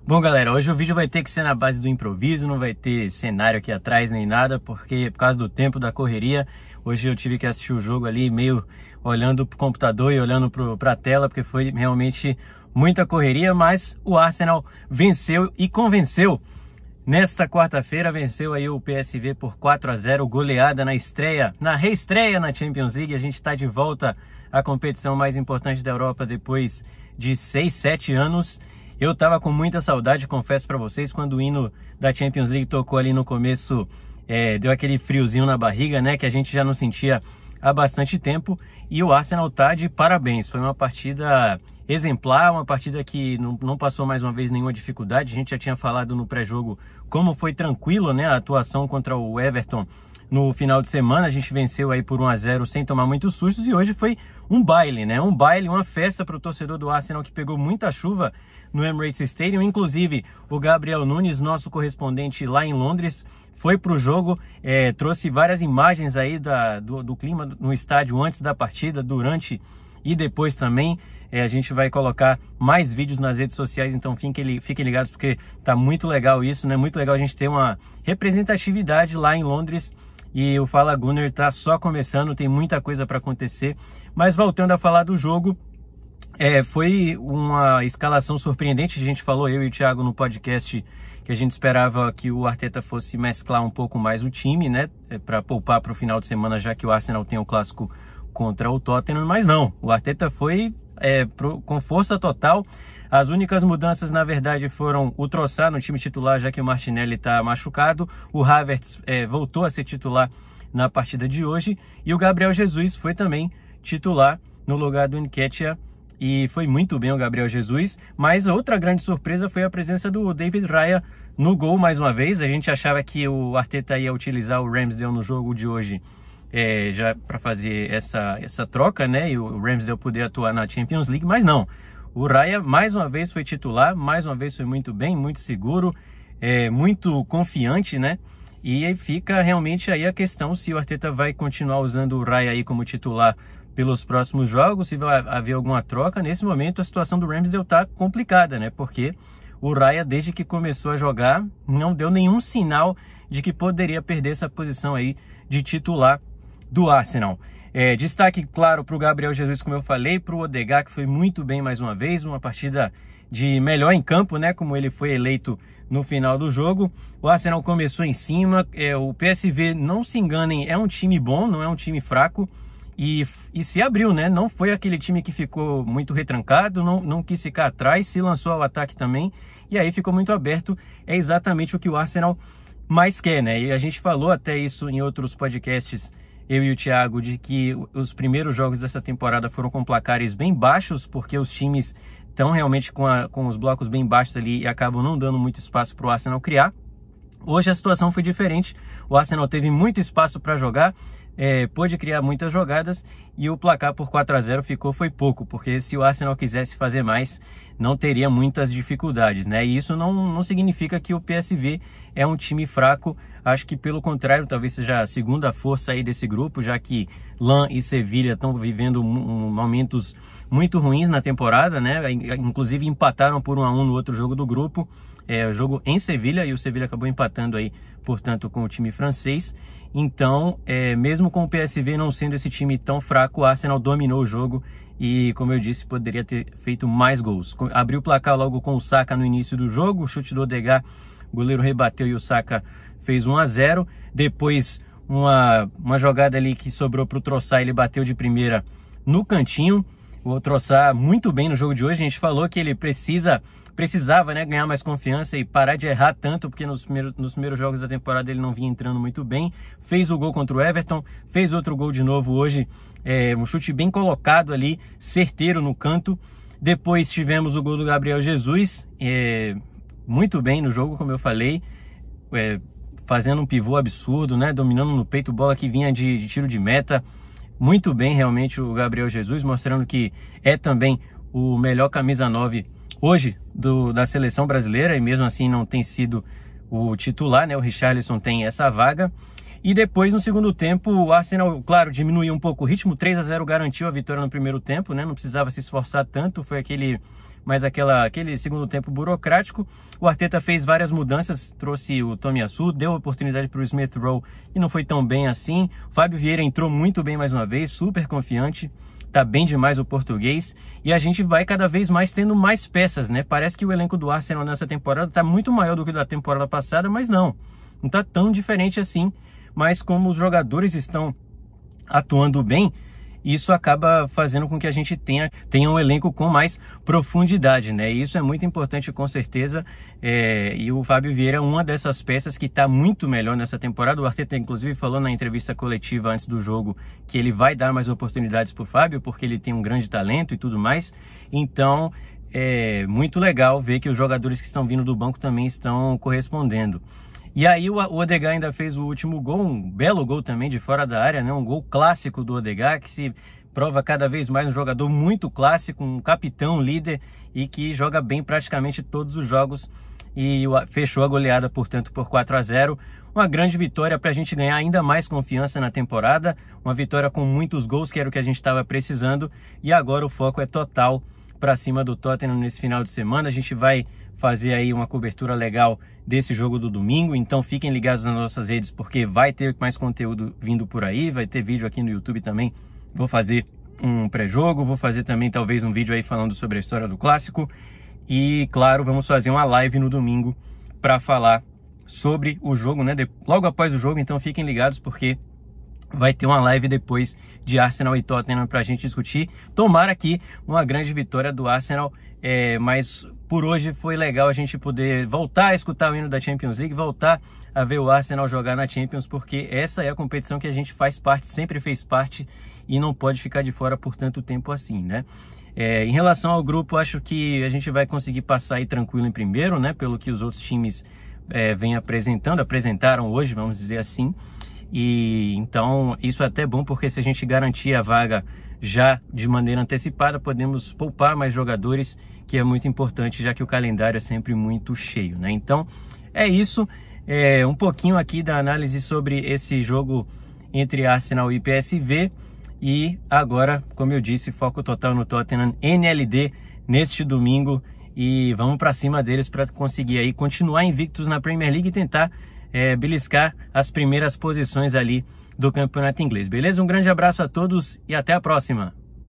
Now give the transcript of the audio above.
Bom, galera, hoje o vídeo vai ter que ser na base do improviso, não vai ter cenário aqui atrás nem nada, porque por causa do tempo da correria, hoje eu tive que assistir o jogo ali meio olhando pro computador e olhando pra tela, porque foi realmente muita correria, mas o Arsenal venceu e convenceu. Nesta quarta-feira venceu aí o PSV por 4-0, goleada na reestreia na Champions League. A gente está de volta à competição mais importante da Europa depois de 6, 7 anos. Eu tava com muita saudade, confesso para vocês, quando o hino da Champions League tocou ali no começo, deu aquele friozinho na barriga, né, que a gente já não sentia há bastante tempo, e o Arsenal tá de parabéns. Foi uma partida exemplar, uma partida que não passou mais uma vez nenhuma dificuldade. A gente já tinha falado no pré-jogo como foi tranquilo, né, a atuação contra o Everton no final de semana. A gente venceu aí por 1-0 sem tomar muitos sustos, e hoje foi um baile, né, uma festa para o torcedor do Arsenal, que pegou muita chuva no Emirates Stadium. Inclusive o Gabriel Nunes, nosso correspondente lá em Londres, foi para o jogo, trouxe várias imagens aí do clima no estádio antes da partida, durante e depois também. A gente vai colocar mais vídeos nas redes sociais, então fiquem ligados, porque tá muito legal isso, né? Muito legal a gente ter uma representatividade lá em Londres, e o Fala Gunner tá só começando, tem muita coisa para acontecer. Mas voltando a falar do jogo, foi uma escalação surpreendente. A gente falou, eu e o Thiago, no podcast, que a gente esperava que o Arteta fosse mesclar um pouco mais o time, né, para poupar para o final de semana, já que o Arsenal tem o clássico contra o Tottenham. Mas não, o Arteta foi com força total. As únicas mudanças, na verdade, foram o Trossard no time titular, já que o Martinelli está machucado. O Havertz voltou a ser titular na partida de hoje, e o Gabriel Jesus foi também titular no lugar do Nketiah. E foi muito bem o Gabriel Jesus. Mas outra grande surpresa foi a presença do David Raya no gol mais uma vez. A gente achava que o Arteta ia utilizar o Ramsdale no jogo de hoje, já para fazer essa troca, né, e o Ramsdale poder atuar na Champions League, mas não. O Raya mais uma vez foi titular, mais uma vez foi muito bem, muito seguro, muito confiante, né? E aí fica realmente aí a questão se o Arteta vai continuar usando o Raya aí como titular pelos próximos jogos, se vai haver alguma troca. Nesse momento a situação do Ramsdale tá complicada, né? Porque o Raya, desde que começou a jogar, não deu nenhum sinal de que poderia perder essa posição aí de titular do Arsenal. Destaque, claro, para o Gabriel Jesus, como eu falei, para o Odegaard, que foi muito bem mais uma vez, uma partida de melhor em campo, né, como ele foi eleito no final do jogo. O Arsenal começou em cima, o PSV, não se enganem, é um time bom, não é um time fraco, e se abriu, né, não foi aquele time que ficou muito retrancado, não quis ficar atrás, se lançou ao ataque também, e aí ficou muito aberto. É exatamente o que o Arsenal mais quer, né, e a gente falou até isso em outros podcasts, eu e o Thiago, de que os primeiros jogos dessa temporada foram com placares bem baixos, porque os times estão realmente com os blocos bem baixos ali e acabam não dando muito espaço para o Arsenal criar. Hoje a situação foi diferente, o Arsenal teve muito espaço para jogar, pôde criar muitas jogadas, e o placar por 4-0 foi pouco, porque se o Arsenal quisesse fazer mais, não teria muitas dificuldades, né? E isso não significa que o PSV é um time fraco. Acho que pelo contrário, talvez seja a segunda força aí desse grupo, já que Lan e Sevilha estão vivendo momentos muito ruins na temporada, né? Inclusive empataram por 1-1 no outro jogo do grupo, o jogo em Sevilha, e o Sevilha acabou empatando aí, portanto, com o time francês. Então, mesmo com o PSV não sendo esse time tão fraco, o Arsenal dominou o jogo e, como eu disse, poderia ter feito mais gols. Abriu o placar logo com o Saka no início do jogo, o chute do Odegaard, o goleiro rebateu e o Saka fez 1-0. Depois, uma jogada ali que sobrou para o Trossard, ele bateu de primeira no cantinho. O Trossard muito bem no jogo de hoje. A gente falou que ele precisava, né, ganhar mais confiança e parar de errar tanto, porque nos primeiros jogos da temporada ele não vinha entrando muito bem. Fez o gol contra o Everton, fez outro gol de novo hoje, um chute bem colocado ali, certeiro no canto. Depois tivemos o gol do Gabriel Jesus, muito bem no jogo, como eu falei, fazendo um pivô absurdo, né, dominando no peito, bola que vinha de tiro de meta. Muito bem realmente o Gabriel Jesus, mostrando que é também o melhor camisa 9 hoje da seleção brasileira, e mesmo assim não tem sido o titular, né? O Richarlison tem essa vaga. E depois, no segundo tempo, o Arsenal, claro, diminuiu um pouco o ritmo. 3-0 garantiu a vitória no primeiro tempo, né? Não precisava se esforçar tanto, foi aquele mas aquele segundo tempo burocrático. O Arteta fez várias mudanças, trouxe o Tomiyasu, deu oportunidade para o Smith Rowe e não foi tão bem assim. O Fábio Vieira entrou muito bem mais uma vez, super confiante. Tá bem demais o português, e a gente vai cada vez mais tendo mais peças, né? Parece que o elenco do Arsenal nessa temporada tá muito maior do que o da temporada passada, mas não tá tão diferente assim. Mas como os jogadores estão atuando bem, isso acaba fazendo com que a gente tenha um elenco com mais profundidade, né? E isso é muito importante, com certeza. E o Fábio Vieira é uma dessas peças que está muito melhor nessa temporada. O Arteta, inclusive, falou na entrevista coletiva antes do jogo que ele vai dar mais oportunidades para o Fábio, porque ele tem um grande talento e tudo mais. Então, é muito legal ver que os jogadores que estão vindo do banco também estão correspondendo. E aí o Odegaard ainda fez o último gol, um belo gol também de fora da área, né? Um gol clássico do Odegaard, que se prova cada vez mais um jogador muito clássico, um capitão, líder, e que joga bem praticamente todos os jogos, e fechou a goleada, portanto, por 4-0. Uma grande vitória para a gente ganhar ainda mais confiança na temporada, uma vitória com muitos gols, que era o que a gente estava precisando, e agora o foco é total para cima do Tottenham nesse final de semana. A gente vai fazer aí uma cobertura legal desse jogo do domingo, então fiquem ligados nas nossas redes, porque vai ter mais conteúdo vindo por aí, vai ter vídeo aqui no YouTube também. Vou fazer um pré-jogo, vou fazer também talvez um vídeo aí falando sobre a história do clássico, e claro, vamos fazer uma live no domingo para falar sobre o jogo, né? Logo após o jogo, então fiquem ligados, porque vai ter uma live depois de Arsenal e Tottenham para a gente discutir. Tomara aqui uma grande vitória do Arsenal, mas por hoje foi legal a gente poder voltar a escutar o hino da Champions League, voltar a ver o Arsenal jogar na Champions, porque essa é a competição que a gente faz parte, sempre fez parte, e não pode ficar de fora por tanto tempo assim, né? Em relação ao grupo, acho que a gente vai conseguir passar aí tranquilo em primeiro, né? Pelo que os outros times vêm apresentaram hoje, vamos dizer assim. E então isso é até bom, porque se a gente garantir a vaga já de maneira antecipada, podemos poupar mais jogadores, que é muito importante, já que o calendário é sempre muito cheio, né? Então é isso, um pouquinho aqui da análise sobre esse jogo entre Arsenal e PSV. E agora, como eu disse, foco total no Tottenham, NLD neste domingo, e vamos para cima deles para conseguir aí continuar invictos na Premier League e tentar beliscar as primeiras posições ali do campeonato inglês, beleza? Um grande abraço a todos e até a próxima!